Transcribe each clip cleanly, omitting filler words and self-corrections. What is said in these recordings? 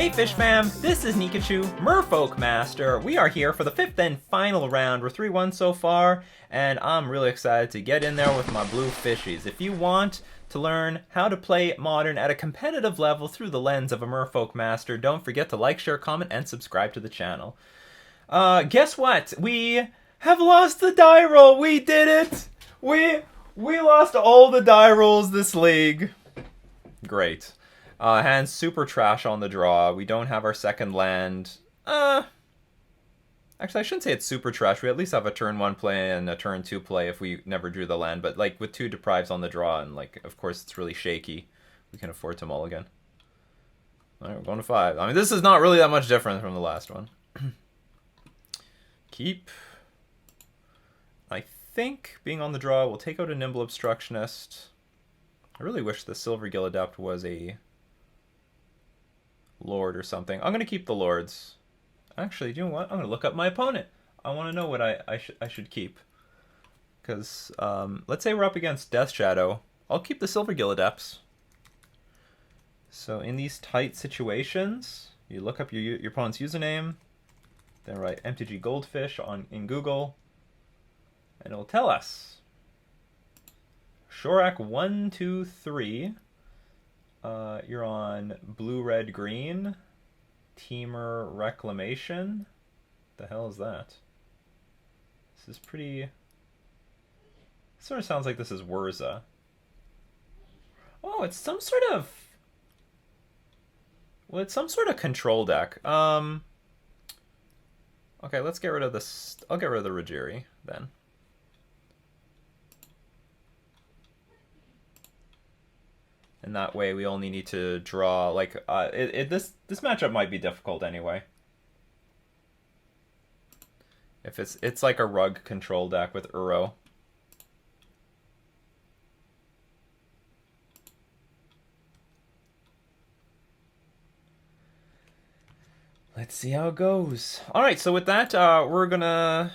Hey Fish Fam, this is Nikachu, Merfolk Master. We are here for the 5th and final round. We're 3-1 so far, and I'm really excited to get in there with my blue fishies. If you want to learn how to play Modern at a competitive level through the lens of a Merfolk Master, don't forget to like, share, comment, and subscribe to the channel. Guess what? We have lost the die roll. We did it! We lost all the die rolls this league. Great. Hand's super trash on the draw. We don't have our second land. Actually, I shouldn't say it's super trash. We at least have a turn 1 play and a turn 2 play if we never drew the land. But, like, with 2 deprives on the draw and, like, of course it's really shaky, we can afford to mulligan. Alright, we're going to 5. I mean, this is not really that much different from the last one. Keep. I think, being on the draw, we'll take out a Nimble Obstructionist. I really wish the Silvergill Adept was a Lord or something. I'm going to keep the Lords. Actually, do you know what? I'm going to look up my opponent. I want to know what I should keep. Because, let's say we're up against Death Shadow. I'll keep the Silvergill Adepts. So in these tight situations, you look up your opponent's username, then write MTG Goldfish in Google, and it'll tell us. Shorak 1, 2, 3. You're on blue, red, green. Temur Reclamation. The hell is that? This is pretty. Sort of sounds like this is Wurza. Oh, it's some sort of. Well, it's some sort of control deck. Okay, let's get rid of this. I'll get rid of the Rajiri then. And that way we only need to draw, like, this matchup might be difficult anyway. If it's like a rug control deck with Uro. Let's see how it goes. Alright, so with that, we're gonna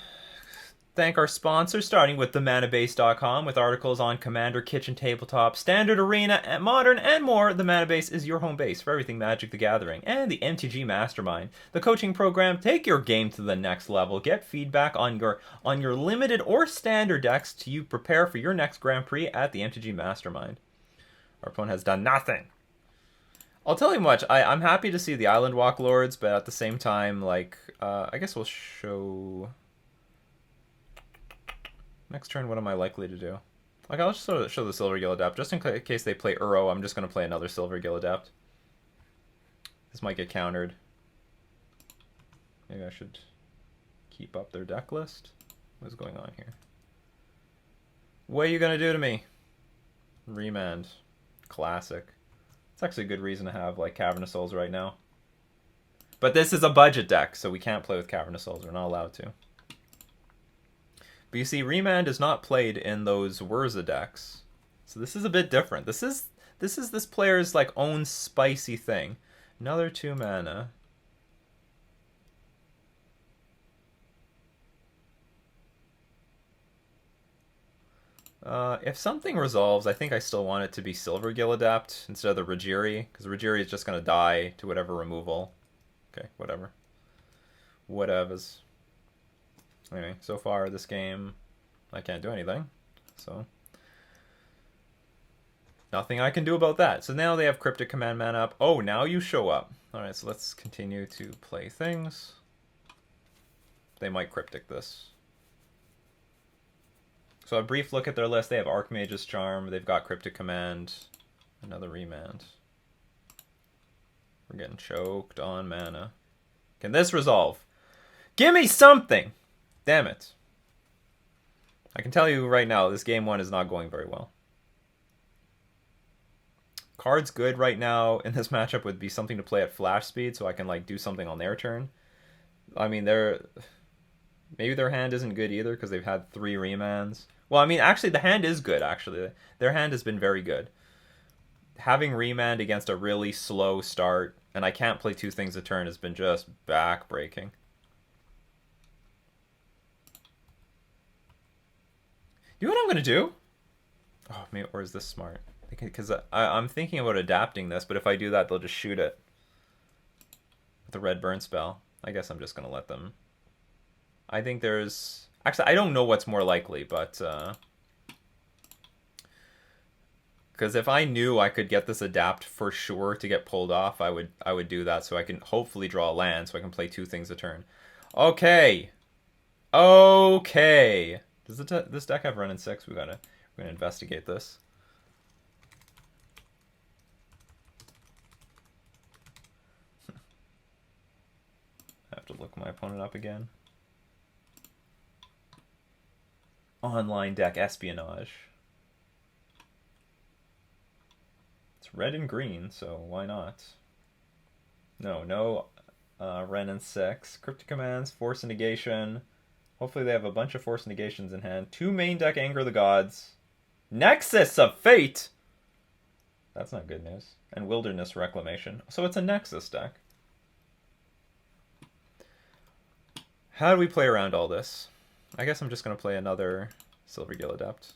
thank our sponsors, starting with themanabase.com, with articles on Commander, Kitchen, Tabletop, Standard, Arena, Modern, and more. The Manabase is your home base for everything Magic the Gathering. And the MTG Mastermind, the coaching program. Take your game to the next level. Get feedback on your limited or standard decks to prepare for your next Grand Prix at the MTG Mastermind. Our opponent has done nothing. I'll tell you much. I'm happy to see the Island Walk Lords, but at the same time, like, I guess we'll show. Next turn, what am I likely to do? Like, I'll just sort of show the Silvergill Adept. Just in case they play Uro, I'm just going to play another Silvergill Adept. This might get countered. Maybe I should keep up their deck list. What's going on here? What are you going to do to me? Remand. Classic. It's actually a good reason to have, like, Cavernous Souls right now. But this is a budget deck, so we can't play with Cavernous Souls. We're not allowed to. But you see, Remand is not played in those Wurza decks. So this is a bit different. This is this player's, like, own spicy thing. Another 2 mana. If something resolves, I think I still want it to be Silvergill Adept instead of the Rajiri, because Rajiri is just going to die to whatever removal. Okay, whatever. Whatevers. Anyway, so far this game, I can't do anything, so nothing I can do about that. So now they have Cryptic Command mana up. Oh, now you show up. Alright, so let's continue to play things. They might Cryptic this. So a brief look at their list. They have Archmage's Charm, they've got Cryptic Command, another Remand. We're getting choked on mana. Can this resolve? Give me something! Damn it. I can tell you right now, this game 1 is not going very well. Cards good right now in this matchup would be something to play at flash speed so I can, like, do something on their turn. I mean, maybe their hand isn't good either because they've had 3 remands. Well, I mean, actually, the hand is good, actually. Their hand has been very good. Having remand against a really slow start, and I can't play 2 things a turn, has been just back-breaking. You know what I'm going to do? Oh, maybe, or is this smart? Because I'm thinking about adapting this, but if I do that, they'll just shoot it. with a red burn spell. I guess I'm just gonna let them. I think there's actually I don't know what's more likely, but because if I knew I could get this adapt for sure to get pulled off, I would do that so I can hopefully draw a land so I can play two things a turn. Okay, okay. Does this deck have run in 6? We're gonna investigate this. I have to look my opponent up again. Online deck espionage. It's red and green, so why not? No Ren and 6. Cryptic commands, force and negation. Hopefully they have a bunch of force negations in hand. 2 main deck Anger the Gods. Nexus of Fate! That's not good news. And Wilderness Reclamation. So it's a Nexus deck. How do we play around all this? I guess I'm just going to play another Silvergill Adept.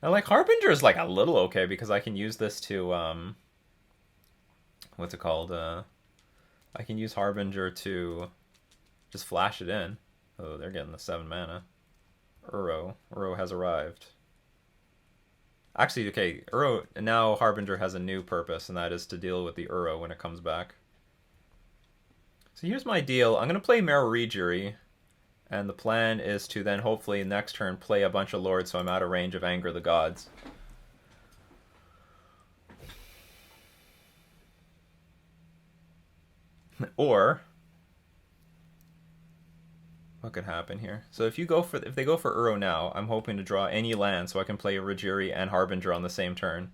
And like Harbinger is like a little okay because I can use this to what's it called? I can use Harbinger to just flash it in. Oh, they're getting the 7 mana. Uro has arrived. Actually, okay, Uro now Harbinger has a new purpose, and that is to deal with the Uro when it comes back. So here's my deal. I'm gonna play Merfolk. And the plan is to then hopefully next turn play a bunch of lords so I'm out of range of Anger the Gods. Or what could happen here? So if they go for Uro now, I'm hoping to draw any land so I can play Rajiri and Harbinger on the same turn.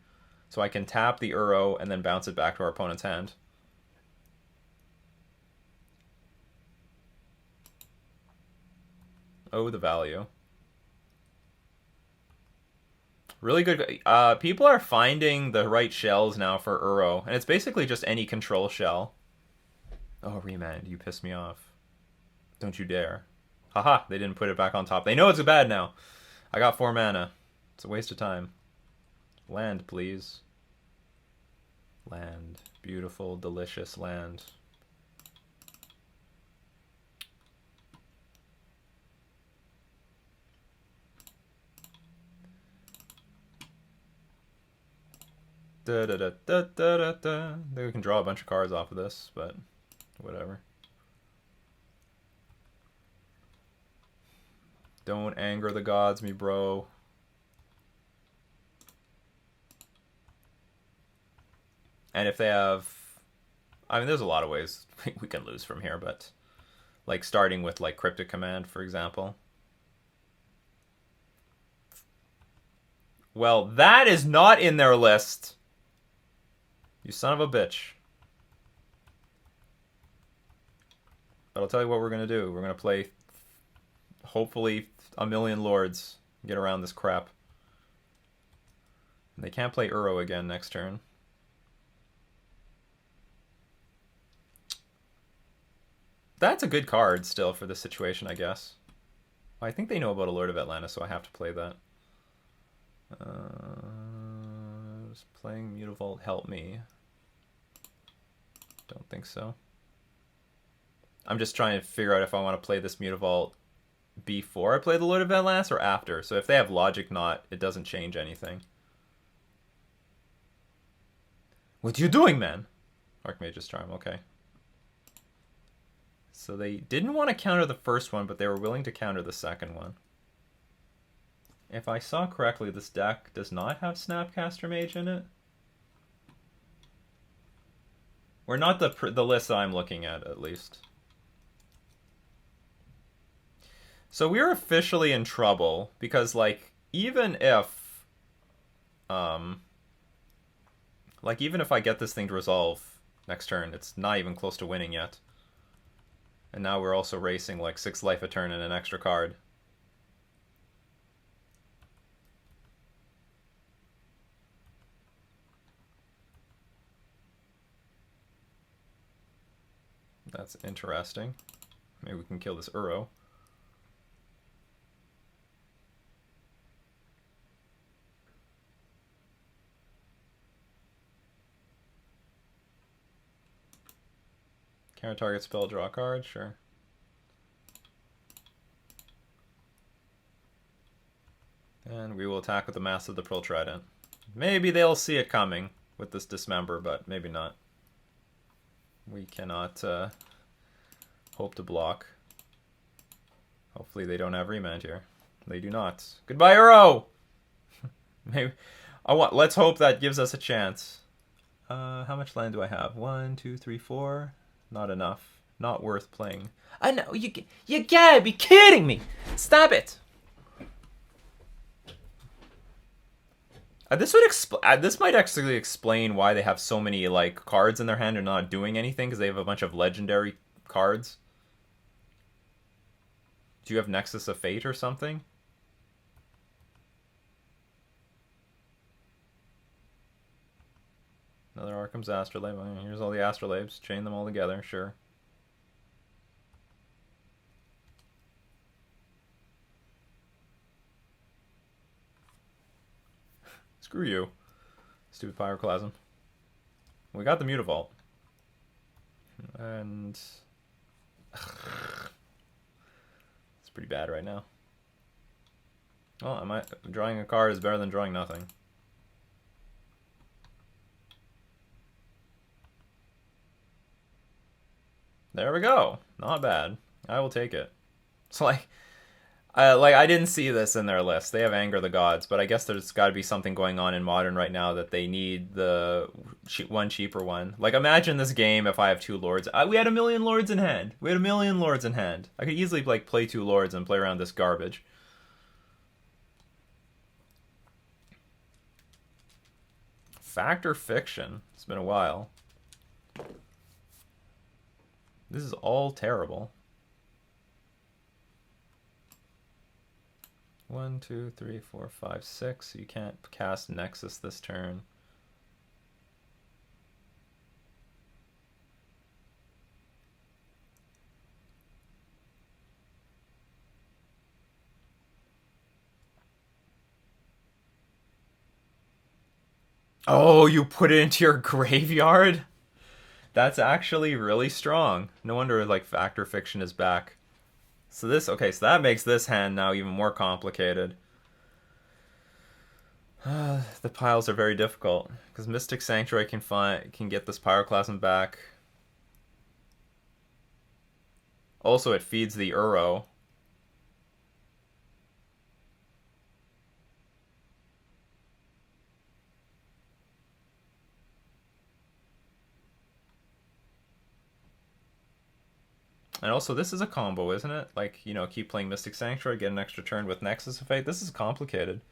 So I can tap the Uro and then bounce it back to our opponent's hand. Oh, the value. Really good. People are finding the right shells now for Uro, and it's basically just any control shell. Oh, Remand, you pissed me off. Don't you dare. Haha, they didn't put it back on top. They know it's bad now. I got 4 mana. It's a waste of time. Land, please. Land. Beautiful, delicious land. Da da da da da da da. We can draw a bunch of cards off of this, but whatever. Don't anger the gods, me bro. And if they have, I mean, there's a lot of ways we can lose from here, but like starting with like Cryptic Command, for example. Well, that is not in their list. You son of a bitch. But I'll tell you what we're going to do. We're going to play, hopefully, a million lords. Get around this crap. And they can't play Uro again next turn. That's a good card still for this situation, I guess. I think they know about a Lord of Atlantis, so I have to play that. Just playing Mutavault help me. Don't think so. I'm just trying to figure out if I want to play this Mutavault before I play the Lord of Atlantis or after. So if they have Logic Knot, it doesn't change anything. What you doing, man? Archmage's Charm, okay. So they didn't want to counter the first one, but they were willing to counter the second one. If I saw correctly, this deck does not have Snapcaster Mage in it. Or not the list that I'm looking at least. So we're officially in trouble because, like, even if I get this thing to resolve next turn, it's not even close to winning yet. And now we're also racing like 6 life a turn and an extra card. That's interesting. Maybe we can kill this Uro. Counter target spell, draw a card, sure. And we will attack with the Mass of the Pearl Trident. Maybe they'll see it coming with this Dismember, but maybe not. We cannot hope to block. Hopefully they don't have Remand here. They do not. Goodbye, Uro! Maybe let's hope that gives us a chance. How much land do I have? 1, 2, 3, 4. Not enough. Not worth playing. I know, you gotta be kidding me! Stop it! This might actually explain why they have so many like cards in their hand and not doing anything, because they have a bunch of legendary cards. Do you have Nexus of Fate or something? Another Arkham's Astrolabe. Here's all the Astrolabes. Chain them all together, sure. Screw you. Stupid Pyroclasm. We got the Mutavault. And... it's pretty bad right now. Oh, drawing a card is better than drawing nothing. There we go. Not bad. I will take it. It's like I didn't see this in their list. They have Anger of the Gods, but I guess there's got to be something going on in Modern right now that they need the one cheaper one. Like, imagine this game if I have 2 Lords. We had 1,000,000 Lords in hand. We had 1,000,000 Lords in hand. I could easily like play 2 Lords and play around this garbage. Fact or fiction? It's been a while. This is all terrible. 1, 2, 3, 4, 5, 6. You can't cast Nexus this turn. Oh, you put it into your graveyard? That's actually really strong. No wonder like Fact or Fiction is back. So that makes this hand now even more complicated. The piles are very difficult because Mystic Sanctuary can get this Pyroclasm back. Also, it feeds the Uro. And also, this is a combo, isn't it? Like, you know, keep playing Mystic Sanctuary, get an extra turn with Nexus of Fate. This is complicated.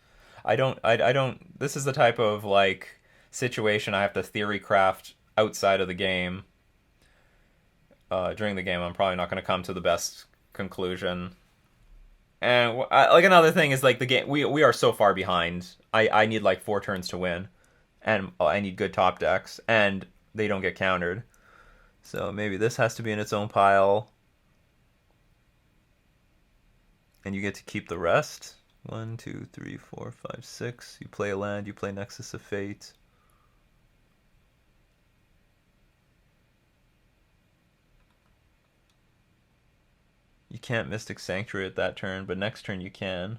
I don't. This is the type of like situation I have to theory craft outside of the game. During the game, I'm probably not going to come to the best conclusion. And like another thing is like the game. We are so far behind. I need like 4 turns to win, and I need good top decks, and they don't get countered. So maybe this has to be in its own pile. And you get to keep the rest. 1, 2, 3, 4, 5, 6. You play a land, you play Nexus of Fate. You can't Mystic Sanctuary at that turn, but next turn you can.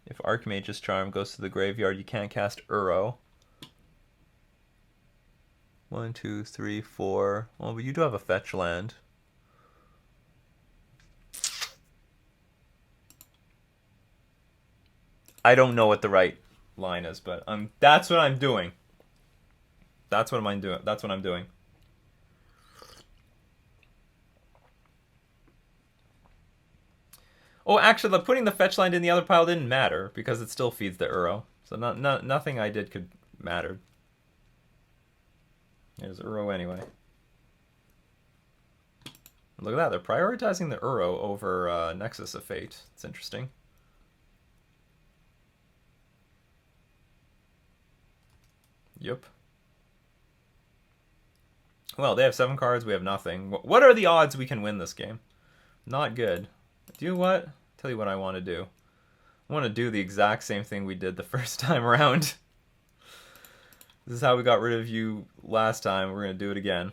If Archmage's Charm goes to the graveyard, you can't cast Uro. 1, 2, 3, 4. Oh, but you do have a fetch land. I don't know what the right line is, but that's what I'm doing. That's what I'm doing. That's what I'm doing. Oh, actually, putting the fetch land in the other pile didn't matter because it still feeds the Uro. So nothing I did could matter. There's Uro anyway. Look at that. They're prioritizing the Uro over Nexus of Fate. It's interesting. Yep. Well, they have 7 cards, we have nothing. What are the odds we can win this game? Not good. Do you know what? Tell you what I want to do. I want to do the exact same thing we did the first time around. This is how we got rid of you last time. We're going to do it again.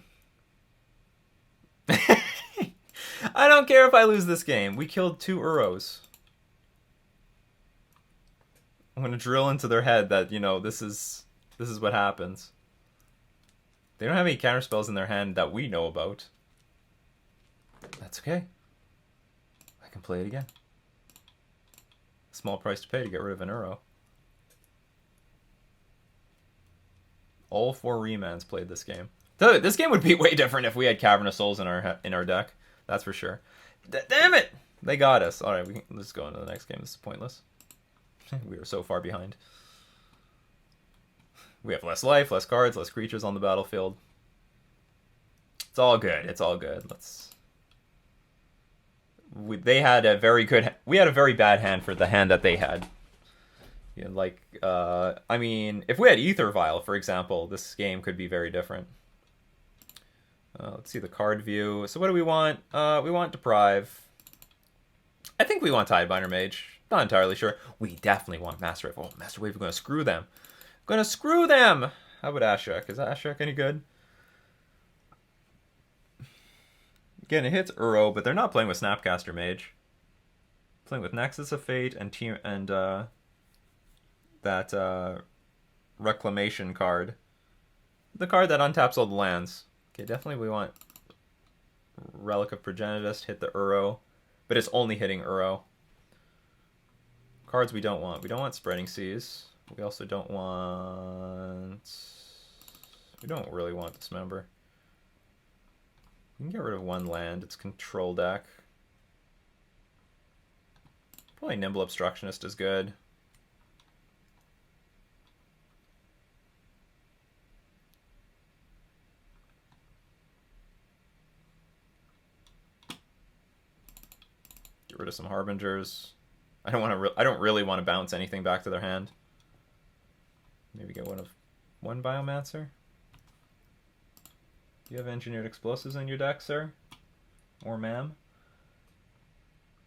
I don't care if I lose this game. We killed 2 Uros. I'm going to drill into their head that, you know, this is what happens. They don't have any counterspells in their hand that we know about. That's okay. I can play it again. Small price to pay to get rid of an Uro. All 4 Remans played this game. This game would be way different if we had Cavernous Souls in our deck. That's for sure. Damn it! They got us. All right, let's go into the next game. This is pointless. We are so far behind. We have less life, less cards, less creatures on the battlefield. It's all good. It's all good. They had a very good. We had a very bad hand for the hand that they had. You know, like, I mean, if we had Ether Vial, for example, this game could be very different. Let's see the card view. So what do we want? We want Deprive. I think we want Tidebinder Mage. Not entirely sure. We definitely want Master Wave. Oh, Master Wave, we're going to screw them. Going to screw them! How about Ashok? Is Ashok any good? Again, it hits Uro, but they're not playing with Snapcaster Mage. Playing with Nexus of Fate and that Reclamation card. The card that untaps all the lands. Okay, definitely we want Relic of Progenitus, hit the Uro, but it's only hitting Uro. Cards we don't want. We don't want Spreading Seas. We also don't want... We don't really want Dismember. We can get rid of 1 land. It's control deck. Probably Nimble Obstructionist is good. Get rid of some Harbingers. I don't really want to bounce anything back to their hand. Maybe get one Biomancer. Do you have Engineered Explosives in your deck, sir? Or ma'am?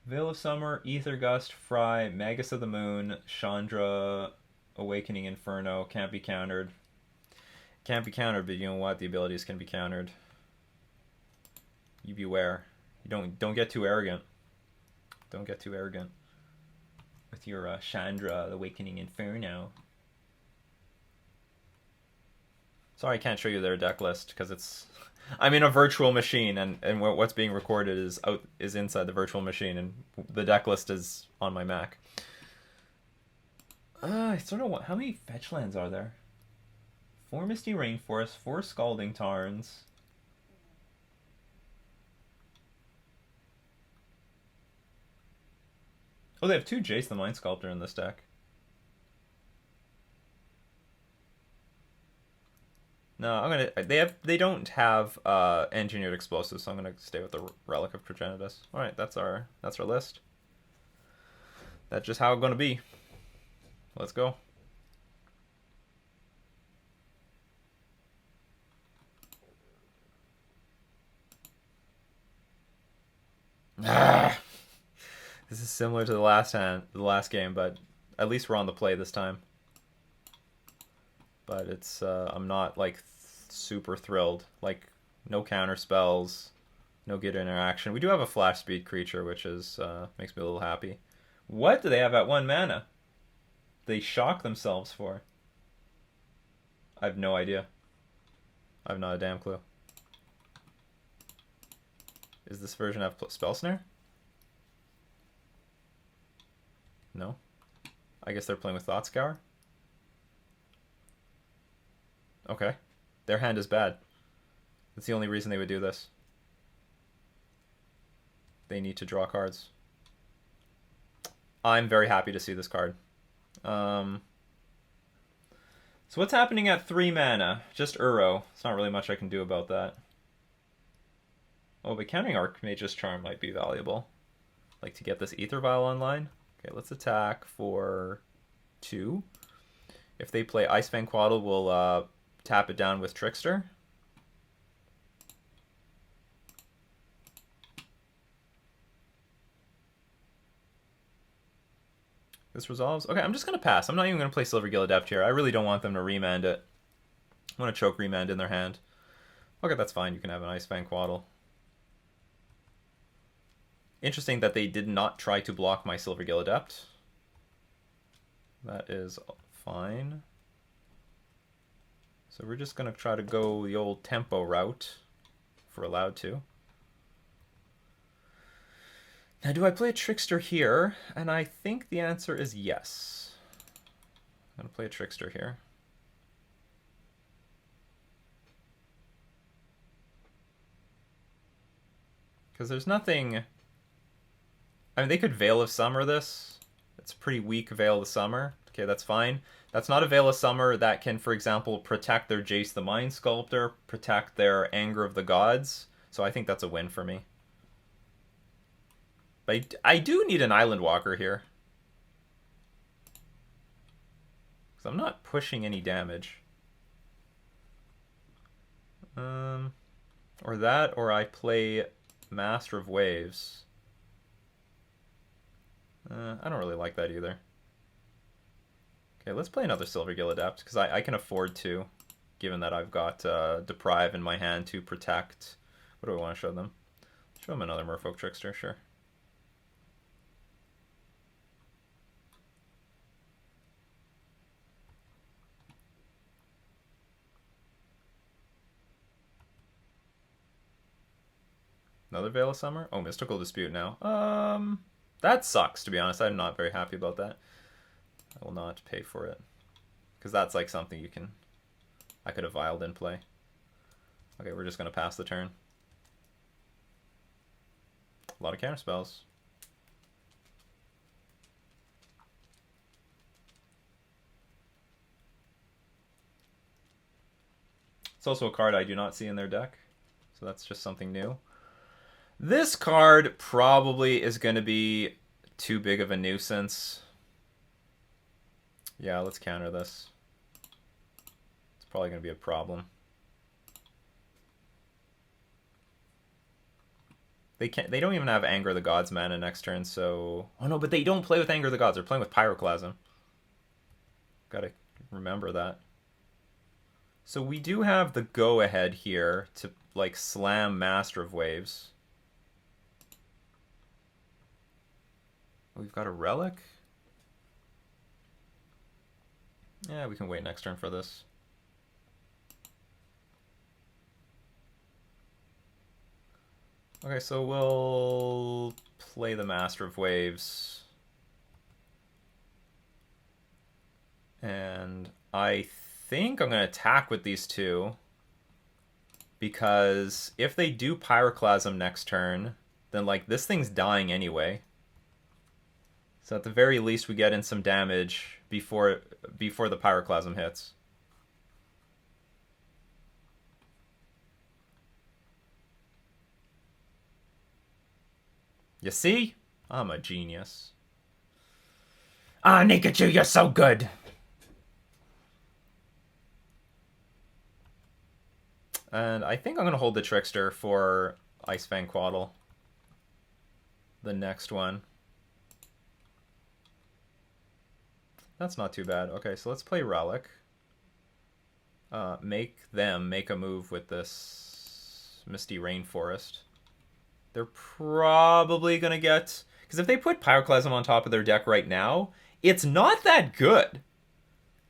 Veil of Summer, Ether Gust, Fry, Magus of the Moon, Chandra, Awakening Inferno, can't be countered. Can't be countered, but you know what? The abilities can be countered. You beware. You don't get too arrogant. Don't get too arrogant with your Chandra, Awakening Inferno. Sorry, I can't show you their deck list because it's. I'm in a virtual machine, and what's being recorded is inside the virtual machine, and the deck list is on my Mac. I sort of want. How many fetch lands are there? 4 Misty Rainforest, 4 Scalding Tarns. Oh, they have 2 Jace the Mind Sculptor in this deck. No, I'm gonna. They don't have engineered explosives, so I'm gonna stay with the Relic of Progenitus. All right, that's our list. That's just how it's gonna be. Let's go. Ah! This is similar to the last game, but at least we're on the play this time. But it's I'm not like super thrilled. Like no counter spells, no good interaction. We do have a flash speed creature, which is makes me a little happy. What do they have at 1 mana? They shock themselves for. I have no idea. I have not a damn clue. Is this version have Spell Snare? No. I guess they're playing with Thought Scour. Okay. Their hand is bad. That's the only reason they would do this. They need to draw cards. I'm very happy to see this card. So what's happening at 3 mana? Just Uro. There's not really much I can do about that. Oh, but countering Archmage's Charm might be valuable. Like to get this Ether Vial online. Okay, let's attack for 2. If they play Icefang Quaddle, we'll tap it down with Trickster. This resolves. Okay, I'm just going to pass. I'm not even going to play Silvergill Adept here. I really don't want them to remand it. I want to choke remand in their hand. Okay, that's fine. You can have an Ice Fang Quaddle. Interesting that they did not try to block my Silvergill Adept. That is fine. So we're just going to try to go the old tempo route if we're allowed to. Now, do I play a Trickster here? And I think the answer is yes. I'm going to play a Trickster here. Because there's nothing... I mean, they could Veil of Summer this. It's a pretty weak Veil of Summer. Okay, that's fine. That's not a Veil of Summer that can, for example, protect their Jace the Mind Sculptor, protect their Anger of the Gods. So I think that's a win for me. But I do need an Island Walker here. Because I'm not pushing any damage. Or that, or I play Master of Waves. I don't really like that either. Okay, let's play another Silvergill Adept, because I can afford to, given that I've got Deprive in my hand to protect. What do I want to show them? Show them another Merfolk Trickster, sure. Another Veil of Summer? Oh, Mystical Dispute now. That sucks, to be honest. I'm not very happy about that. I will not pay for it. Because that's like something you can... I could have Viled in play. Okay, we're just going to pass the turn. A lot of counter spells. It's also a card I do not see in their deck. So that's just something new. This card probably is going to be too big of a nuisance. Yeah, let's counter this. It's probably going to be a problem. They don't even have Anger of the Gods mana next turn, so... Oh no, but they don't play with Anger of the Gods. They're playing with Pyroclasm. Gotta remember that. So we do have the go-ahead here to, like, slam Master of Waves. We've got a Relic? Yeah, we can wait next turn for this. Okay, so we'll play the Master of Waves. And I think I'm going to attack with these two. Because if they do Pyroclasm next turn, then like this thing's dying anyway. So at the very least we get in some damage before the Pyroclasm hits. You see? I'm a genius. Ah, Nikachu, you're so good! And I think I'm going to hold the Trickster for Ice Fang Quaddle. The next one. That's not too bad. Okay, so let's play Relic. Make a move with this Misty Rainforest. They're probably going to get... Because if they put Pyroclasm on top of their deck right now, it's not that good.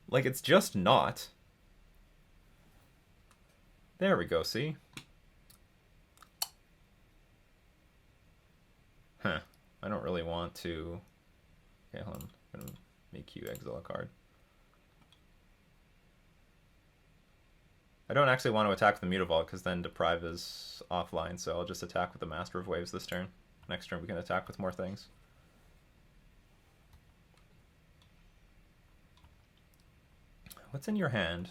Like, it's just not. There we go, see? Huh. I don't really want to... Okay, hold on. I'm going to make you exile a card. I don't actually want to attack with the Mutavault because then Deprive is offline, so I'll just attack with the Master of Waves this turn. Next turn we can attack with more things. What's in your hand?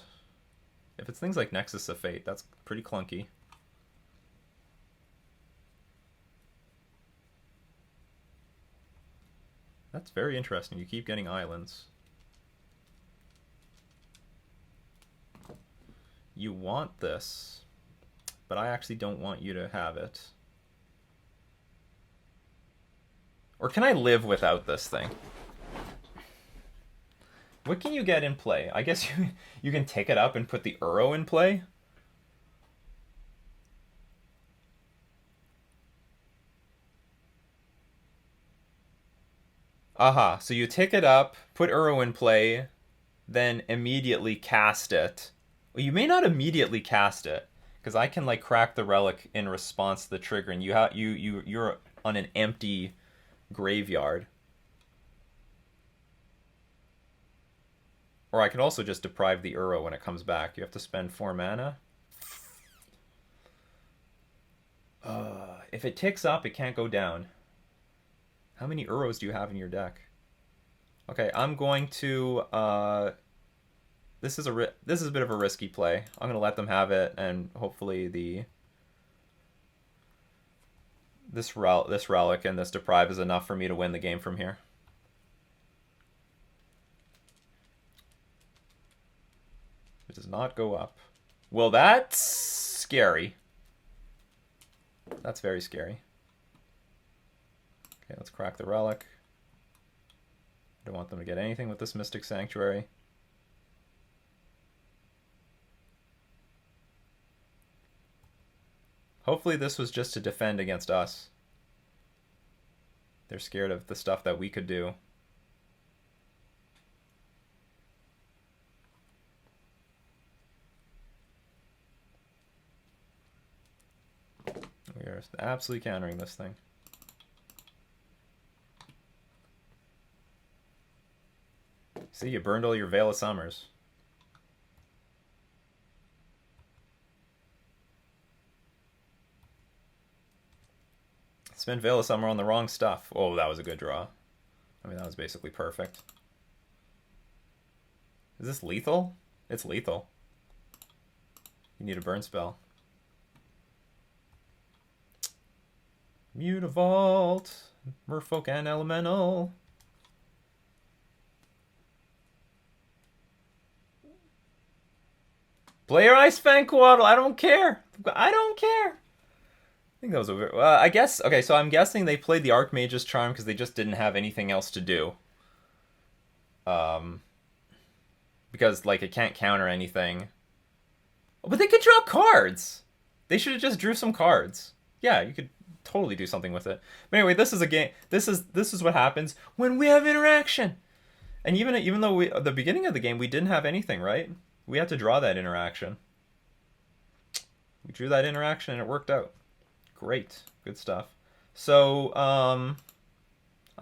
If it's things like Nexus of Fate, that's pretty clunky. That's very interesting. You keep getting islands. You want this, but I actually don't want you to have it. Or can I live without this thing? What can you get in play? I guess you can take it up and put the Uro in play. Aha, so you take it up, put Uro in play, then immediately cast it. Well, you may not immediately cast it, because I can like crack the relic in response to the trigger, and you're on an empty graveyard. Or I can also just deprive the Uro when it comes back. You have to spend 4 mana. If it ticks up, it can't go down. How many Uros do you have in your deck? Okay, I'm going to. This is a bit of a risky play. I'm gonna let them have it, and hopefully this relic and this deprive is enough for me to win the game from here. It does not go up. Well, that's scary. That's very scary. Okay, let's crack the relic. I don't want them to get anything with this Mystic Sanctuary. Hopefully this was just to defend against us. They're scared of the stuff that we could do. We are absolutely countering this thing. See, you burned all your Veil of Summers. Spend Veil of Summer on the wrong stuff. Oh, that was a good draw. I mean, that was basically perfect. Is this lethal? It's lethal. You need a burn spell. Mutavault, Merfolk and Elemental. Player Ice Fanquaddle, I don't care. I don't care. I think that was a I guess, okay, so I'm guessing they played the Archmage's Charm because they just didn't have anything else to do. Because, like, it can't counter anything. But they could draw cards! They should have just drew some cards. Yeah, you could totally do something with it. But anyway, this is a game. This is what happens when we have interaction. And even though at the beginning of the game we didn't have anything, right? We had to draw that interaction. We drew that interaction and it worked out. Great. Good stuff. So, I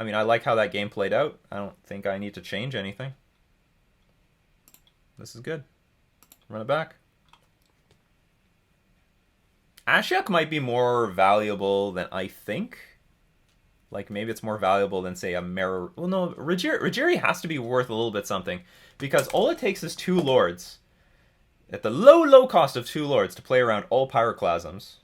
mean, I like how that game played out. I don't think I need to change anything. This is good. Run it back. Ashiok might be more valuable than I think. Like, maybe it's more valuable than, say, a Well, no, Rajiri has to be worth a little bit something. Because all it takes is 2 Lords. At the low, low cost of 2 Lords to play around all Pyroclasms.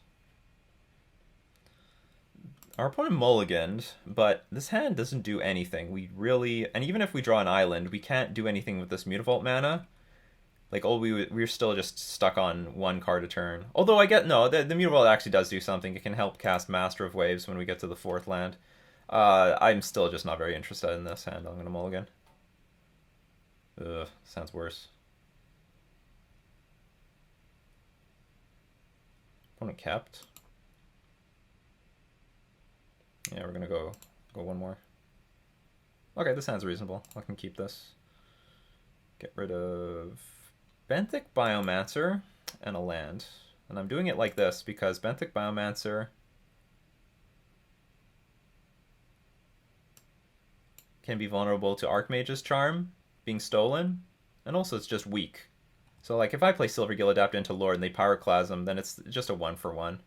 Our opponent mulliganed, but this hand doesn't do anything. We really... And even if we draw an island, we can't do anything with this Mutavault mana. Like, we're still just stuck on 1 card a turn. Although I get... No, the Mutavault actually does do something. It can help cast Master of Waves when we get to the 4th land. I'm still just not very interested in this hand. I'm going to mulligan. Ugh, sounds worse. Opponent kept. Yeah, we're going to go 1 more. Okay, this hand's reasonable. I can keep this. Get rid of Benthic Biomancer and a land. And I'm doing it like this because Benthic Biomancer can be vulnerable to Archmage's Charm being stolen, and also it's just weak. So like if I play Silvergill Adapt into Lord and they Pyroclasm, then it's just a 1-for-1.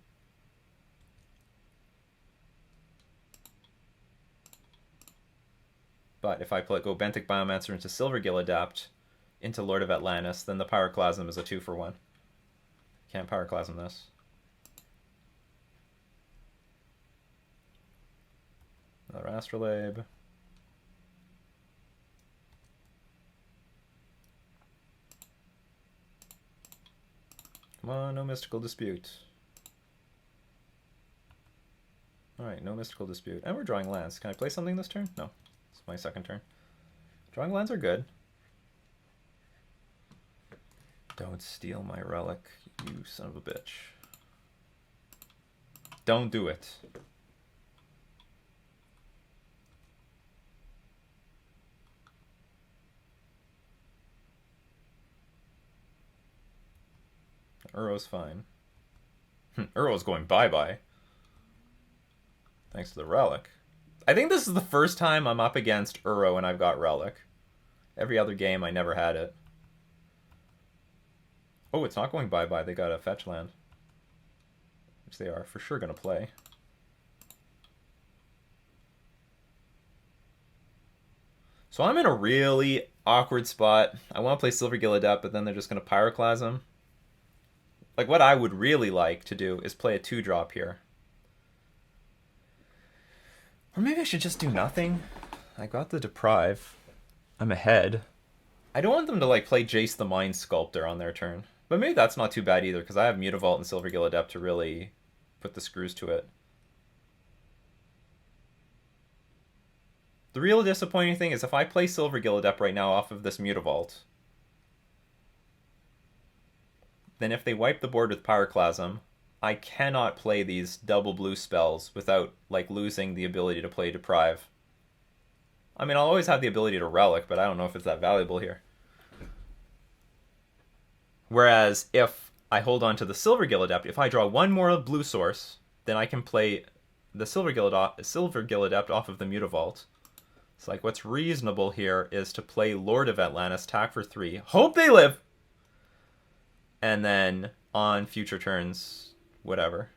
But if I go Benthic Biomancer into Silvergill Adapt into Lord of Atlantis, then the Pyroclasm is a 2-for-1. Can't Pyroclasm this. Another Astrolabe. Come on, no Mystical Dispute. Alright, no Mystical Dispute. And we're drawing lands. Can I play something this turn? No. It's my second turn. Drawing lands are good. Don't steal my relic, you son of a bitch. Don't do it. Uro's fine. Uro's going bye-bye. Thanks to the relic. I think this is the first time I'm up against Uro and I've got relic. Every other game I never had it. Oh, it's not going bye-bye. They got a fetch land. Which they are for sure going to play. So I'm in a really awkward spot. I want to play Silvergill Adept, but then they're just going to Pyroclasm. Like, what I would really like to do is play a 2-drop here. Or maybe I should just do nothing. I got the Deprive. I'm ahead. I don't want them to, like, play Jace the Mind Sculptor on their turn. But maybe that's not too bad either, because I have Mutavault and Silvergill Adept to really put the screws to it. The real disappointing thing is if I play Silvergill Adept right now off of this Mutavault, then if they wipe the board with Pyroclasm, I cannot play these double blue spells without, like, losing the ability to play Deprive. I mean, I'll always have the ability to Relic, but I don't know if it's that valuable here. Whereas, if I hold on to the Silvergill Adept, if I draw one more blue source, then I can play the Silvergill Adept off of the Mutavault. It's like, what's reasonable here is to play Lord of Atlantis, attack for 3, hope they live! And then, on future turns, whatever.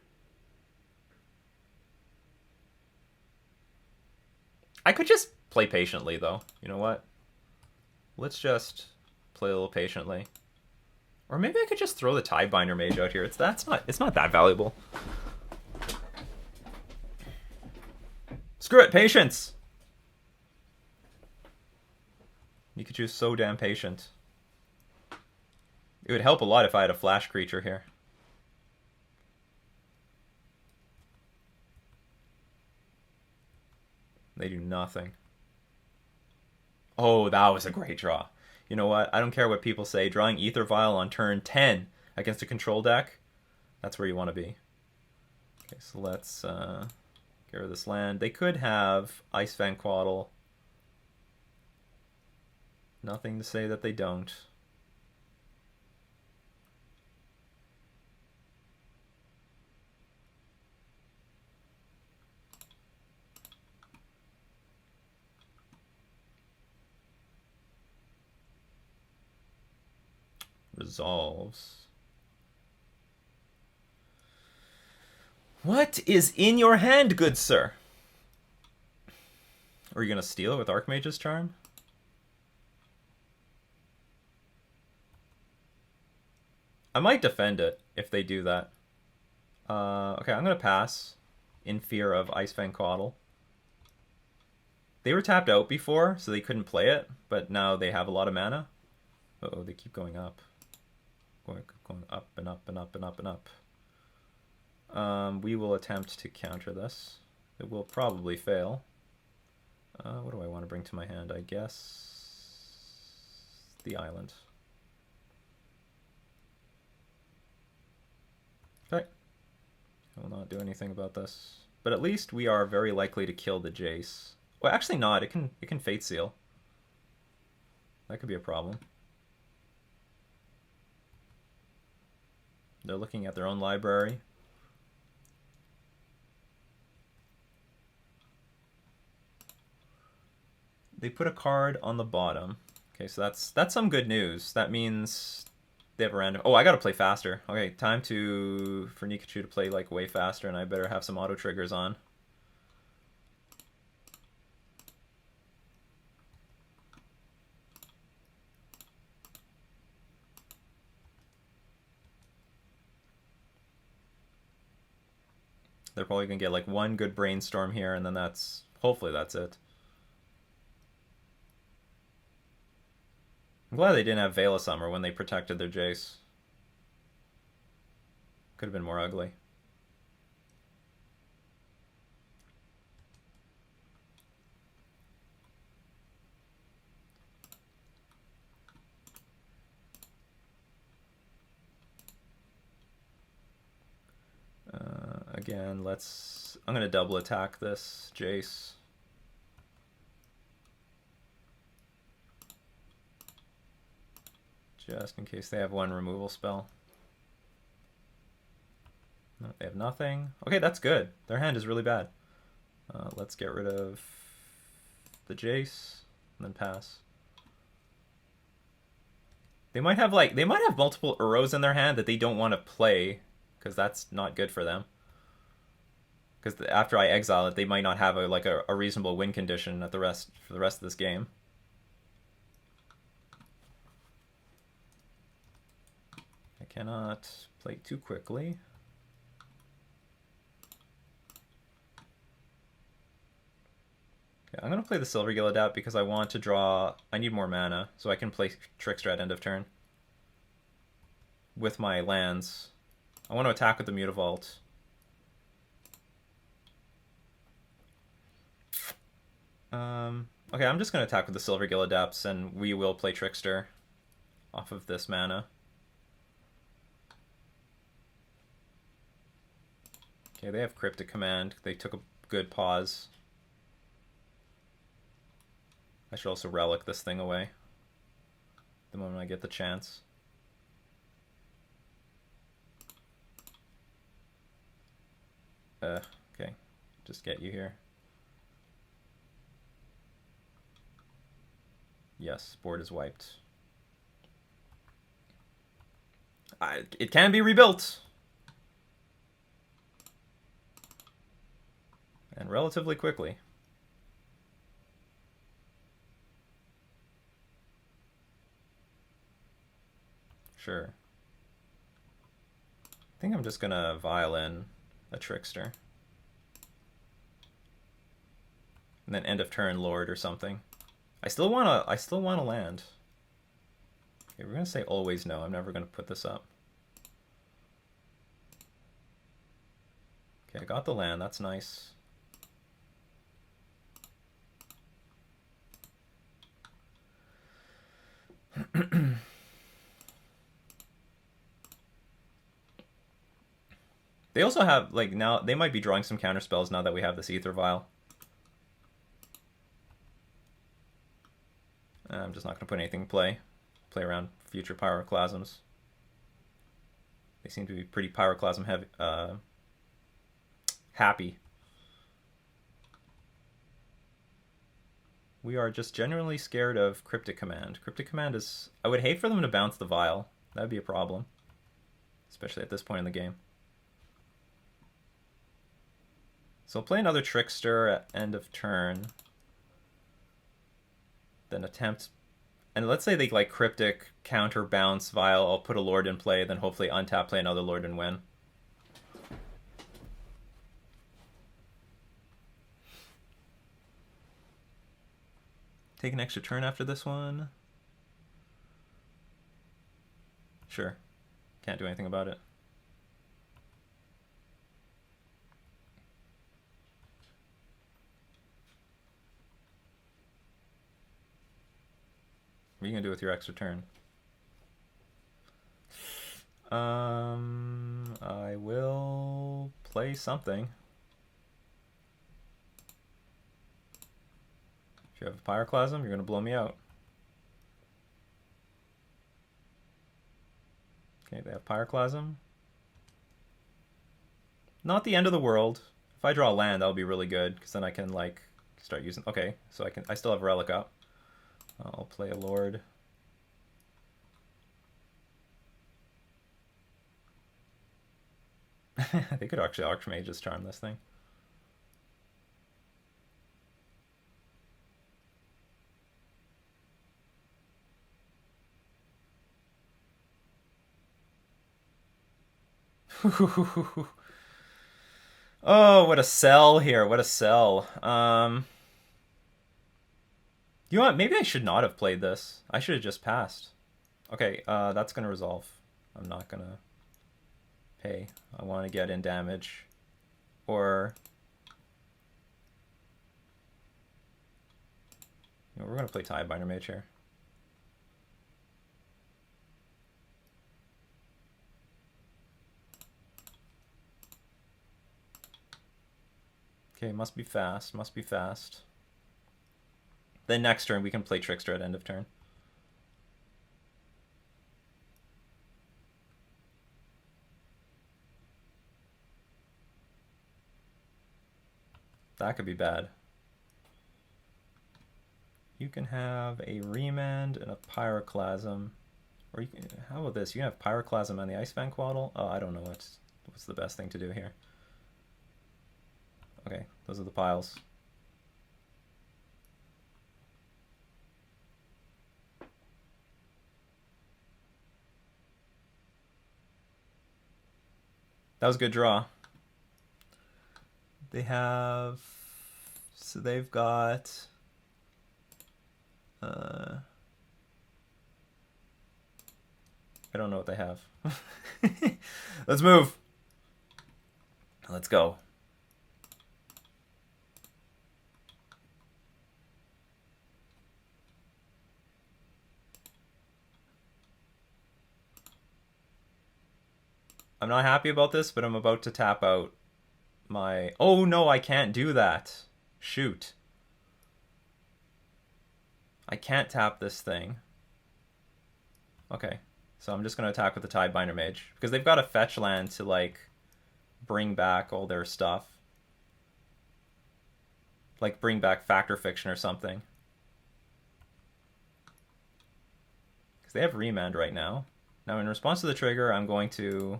I could just play patiently, though. You know what? Let's just play a little patiently. Or maybe I could just throw the Tidebinder Mage out here. It's not that valuable. Screw it, patience! Nikachu's so damn patient. It would help a lot if I had a flash creature here. They do nothing. Oh, that was a great draw. You know what? I don't care what people say. Drawing Ether Vial on turn 10 against a control deck, that's where you want to be. Okay, so let's get rid of this land. They could have Ice Van Quaddle. Nothing to say that they don't. Resolves. What is in your hand, good sir? Are you going to steal it with Archmage's Charm? I might defend it if they do that. Okay, I'm going to pass in fear of Ice Fang Coddle. They were tapped out before, so they couldn't play it, but now they have a lot of mana. Uh-oh, they keep going up. Going up and up and up and up and up. We will attempt to counter this. It will probably fail. What do I want to bring to my hand? I guess the island. Okay. I will not do anything about this. But at least we are very likely to kill the Jace. Well, actually not. It can Fate Seal. That could be a problem. They're looking at their own library. They put a card on the bottom. Okay, so that's some good news. That means they have a random... Oh, I gotta play faster. Okay, time for Nikachu to play like way faster, and I better have some auto triggers on. They're probably gonna get like one good brainstorm here, and then hopefully that's it. I'm glad they didn't have Veil of Summer when they protected their Jace. Could have been more ugly. Again, I'm going to double attack this Jace. Just in case they have one removal spell. No, they have nothing. Okay, that's good. Their hand is really bad. Let's get rid of the Jace and then pass. They might have multiple Uros in their hand that they don't want to play because that's not good for them. Because after I exile it, they might not have a reasonable win condition for the rest of this game. I cannot play too quickly. Okay, I'm going to play the Silver Gillidat because I want to draw... I need more mana, so I can play Trickster at end of turn. With my lands. I want to attack with the Mutavault. Okay, I'm just going to attack with the Silver Gillidaps, and we will play Trickster off of this mana. Okay, they have Cryptic Command. They took a good pause. I should also relic this thing away the moment I get the chance. Okay, just get you here. Yes, board is wiped. It can be rebuilt! And relatively quickly. Sure. I think I'm just gonna violin a Trickster. And then end of turn Lord or something. I still wanna land. Okay, we're gonna say always no. I'm never gonna put this up. Okay, I got the land, that's nice. They also have, like, now, they might be drawing some counter spells now that we have this Ether Vial. I'm just not going to put anything in play. Play around future Pyroclasms. They seem to be pretty Pyroclasm heavy, happy. We are just genuinely scared of Cryptic Command. Cryptic Command is... I would hate for them to bounce the Vial. That would be a problem. Especially at this point in the game. So I'll play another Trickster at end of turn. Then attempt... And let's say they like Cryptic, counter, bounce, Vial. I'll put a Lord in play, then hopefully untap, play another Lord and win. Take an extra turn after this one. Sure. Can't do anything about it. What are you going to do with your extra turn? I will play something. If you have a Pyroclasm, you're going to blow me out. Okay, they have Pyroclasm. Not the end of the world. If I draw a land, that'll be really good, because then I can, like, start using... Okay, so I still have Relic up. I'll play a Lord. They could actually Archmage's Charm this thing. Oh, what a sell here. What a sell. You know what? Maybe I should not have played this. I should have just passed. Okay, that's going to resolve. I'm not going to pay. I want to get in damage. Or... You know, we're going to play Tidebinder Mage here. Okay, must be fast. Must be fast. Then next turn we can play Trickster at end of turn. That could be bad. You can have a Remand and a Pyroclasm. Or you can, how about this? You can have Pyroclasm on the Ice Fan Quaddle. Oh, I don't know what's the best thing to do here. Okay, those are the piles. That was a good draw. They have... So they've got... I don't know what they have. Let's move. Let's go. I'm not happy about this, but I'm about to tap out my... Oh, no, I can't do that. Shoot. I can't tap this thing. Okay. So I'm just going to attack with the Tidebinder Mage. Because they've got a fetch land to, like, bring back all their stuff. Like, bring back Factor Fiction or something. Because they have Remand right now. Now, in response to the trigger, I'm going to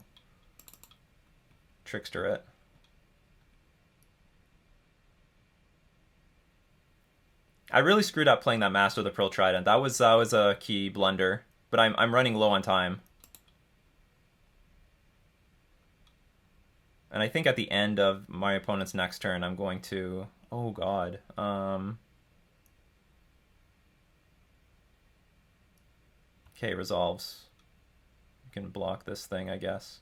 Trickster it. I really screwed up playing that Master of the Pearl Trident. That was a key blunder. But I'm running low on time. And I think at the end of my opponent's next turn, I'm going to... Oh, God. Okay, resolves. You can block this thing, I guess.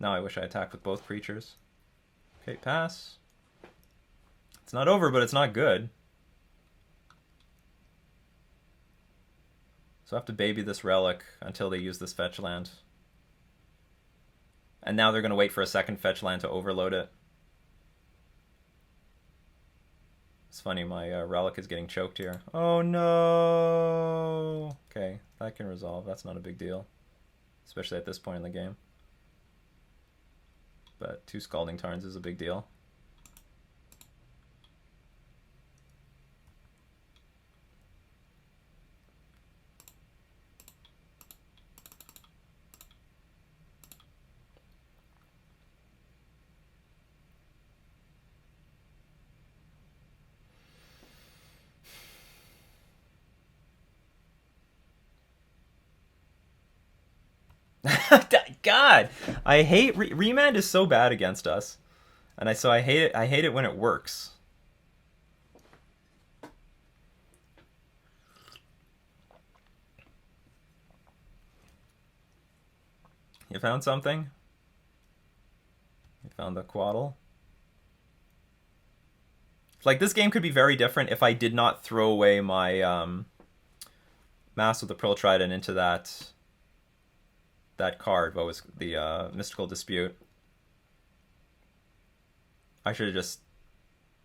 Now I wish I attacked with both creatures. Okay, pass. It's not over, but it's not good. So I have to baby this relic until they use this fetch land. And now they're going to wait for a second fetch land to overload it. It's funny, my relic is getting choked here. Oh no! Okay, that can resolve. That's not a big deal. Especially at this point in the game. But 2 Scalding Tarns is a big deal. God, I hate Remand is so bad against us, and so I hate it. I hate it when it works. You found something? You found the Quaddle? Like, this game could be very different if I did not throw away my Master of the Pearl Trident into that card. What was the Mystical Dispute? I should have just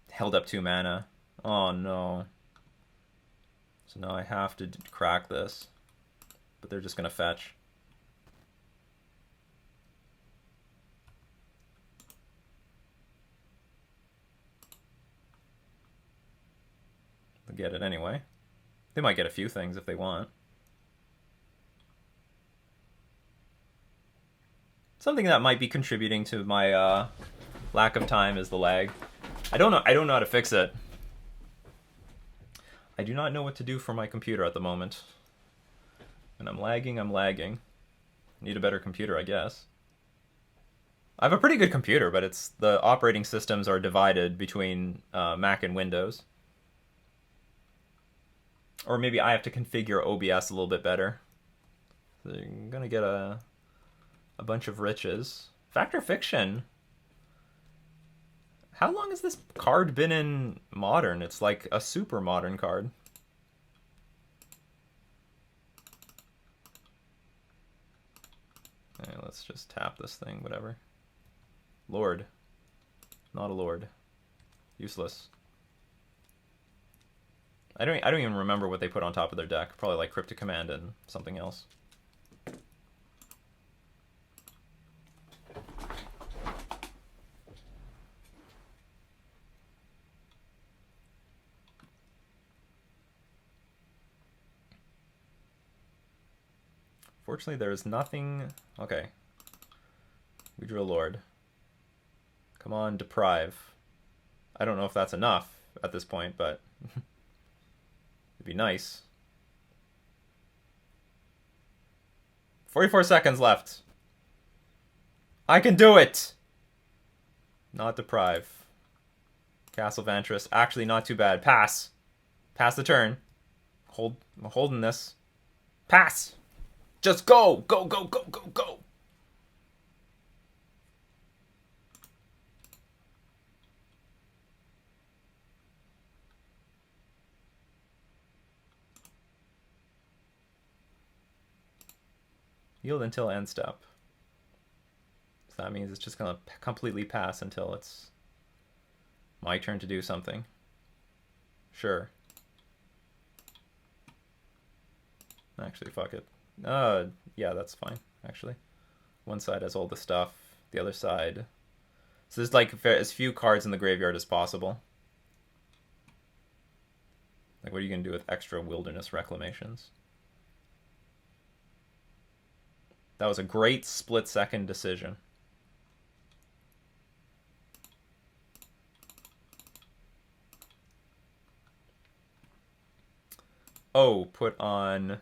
held up 2 mana. Oh no. So now I have to crack this. But they're just going to fetch. They'll get it anyway. They might get a few things if they want. Something that might be contributing to my lack of time is the lag. I don't know how to fix it. I do not know what to do for my computer at the moment. When I'm lagging, I'm lagging. Need a better computer, I guess. I have a pretty good computer, but it's the operating systems are divided between Mac and Windows. Or maybe I have to configure OBS a little bit better. So you're gonna get a bunch of riches. Factor Fiction. How long has this card been in Modern? It's like a super modern card. Okay, let's just tap this thing, whatever. Lord. Not a lord. Useless. I don't even remember what they put on top of their deck. Probably like Cryptic Command and something else. Fortunately, there's nothing... Okay. We drew a Lord. Come on, Deprive. I don't know if that's enough at this point, but... it'd be nice. 44 seconds left. I can do it! Not Deprive. Castle Vantress. Actually, not too bad. Pass. Pass the turn. I'm holding this. Pass! Just go! Go, go, go, go, go! Yield until end step. So that means it's just going to completely pass until it's my turn to do something. Sure. Actually, fuck it. Yeah, that's fine, actually. One side has all the stuff, the other side... So there's like as few cards in the graveyard as possible. Like, what are you going to do with extra wilderness reclamations? That was a great split-second decision. Oh, put on...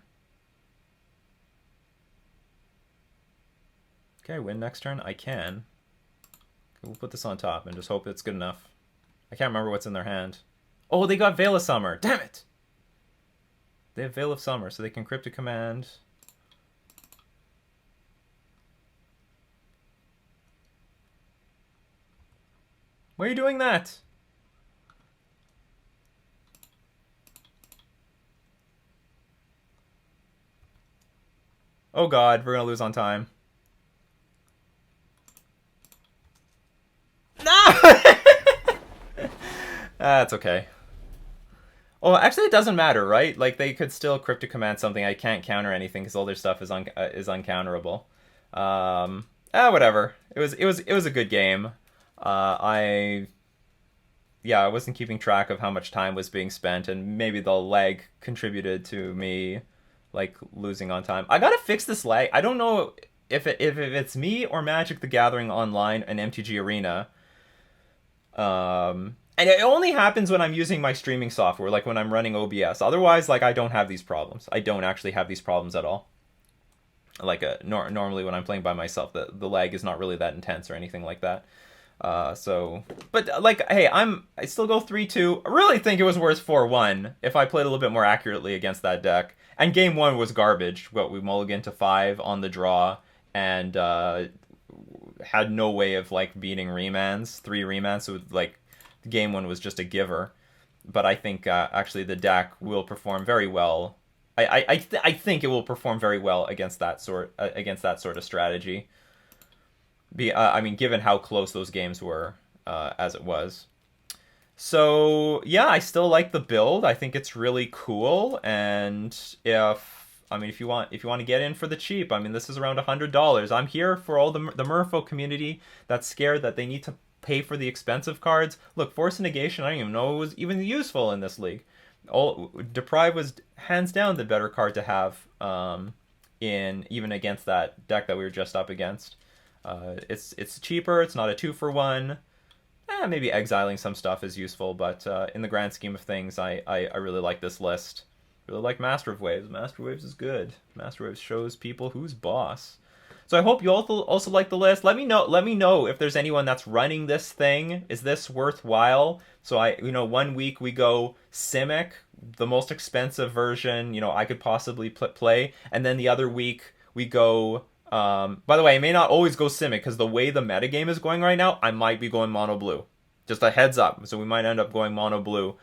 Can I win next turn? I can. We'll put this on top and just hope it's good enough. I can't remember what's in their hand. Oh, they got Veil of Summer. Damn it! They have Veil of Summer, so they can Cryptic Command... Why are you doing that? Oh god, we're gonna lose on time. No! That's okay. Oh, actually it doesn't matter, right? Like, they could still Cryptic Command something. I can't counter anything because all their stuff is uncounterable. Whatever. It was a good game. I wasn't keeping track of how much time was being spent, and maybe the lag contributed to me, like, losing on time. I gotta fix this lag. I don't know if it's me or Magic the Gathering Online and MTG Arena. And it only happens when I'm using my streaming software, like when I'm running OBS. Otherwise, like, I don't have these problems. I don't actually have these problems at all. Like, normally when I'm playing by myself, the lag is not really that intense or anything like that. But like, hey, I still go 3-2. I really think it was worth 4-1 if I played a little bit more accurately against that deck. And game 1 was garbage. We mulliganed to 5 on the draw and had no way of like beating remands, 3 remands. So like, game 1 was just a giver. But I think actually the deck will perform very well. I think it will perform very well against that sort of strategy. I mean, given how close those games were, as it was. So yeah, I still like the build. I think it's really cool. And if you want to get in for the cheap, I mean, this is around $100. I'm here for all the Merfolk community that's scared that they need to pay for the expensive cards. Look, Force of Negation, I don't even know it was even useful in this league. Deprive was hands down the better card to have even against that deck that we were just up against. It's cheaper. It's not a 2-for-1. Maybe exiling some stuff is useful, but in the grand scheme of things, I really like this list. Really like Master of Waves. Master of Waves is good. Master of Waves shows people who's boss. So I hope you also like the list. Let me know if there's anyone that's running this thing. Is this worthwhile? So 1 week we go Simic, the most expensive version, I could possibly play, and then the other week we go. By the way, I may not always go Simic because the way the metagame is going right now, I might be going mono blue. Just a heads up. So we might end up going mono blue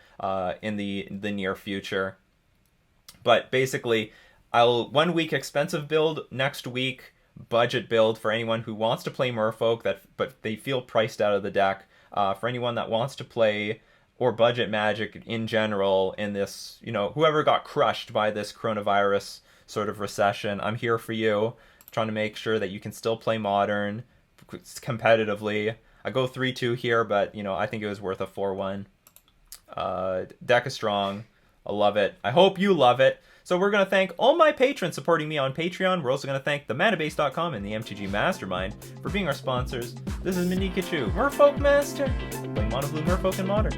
in the near future. But basically, I'll 1 week expensive build, next week budget build for anyone who wants to play Merfolk but they feel priced out of the deck. For anyone that wants to play or budget Magic in general in this, whoever got crushed by this coronavirus sort of recession, I'm here for you, trying to make sure that you can still play Modern competitively. I go 3-2 here, but, I think it was worth a 4-1. Deck is strong. I love it. I hope you love it. So we're going to thank all my patrons supporting me on Patreon. We're also going to thank themanabase.com and the MTG Mastermind for being our sponsors. This is Nikachu, Merfolk Master, playing Mono Blue Merfolk in Modern.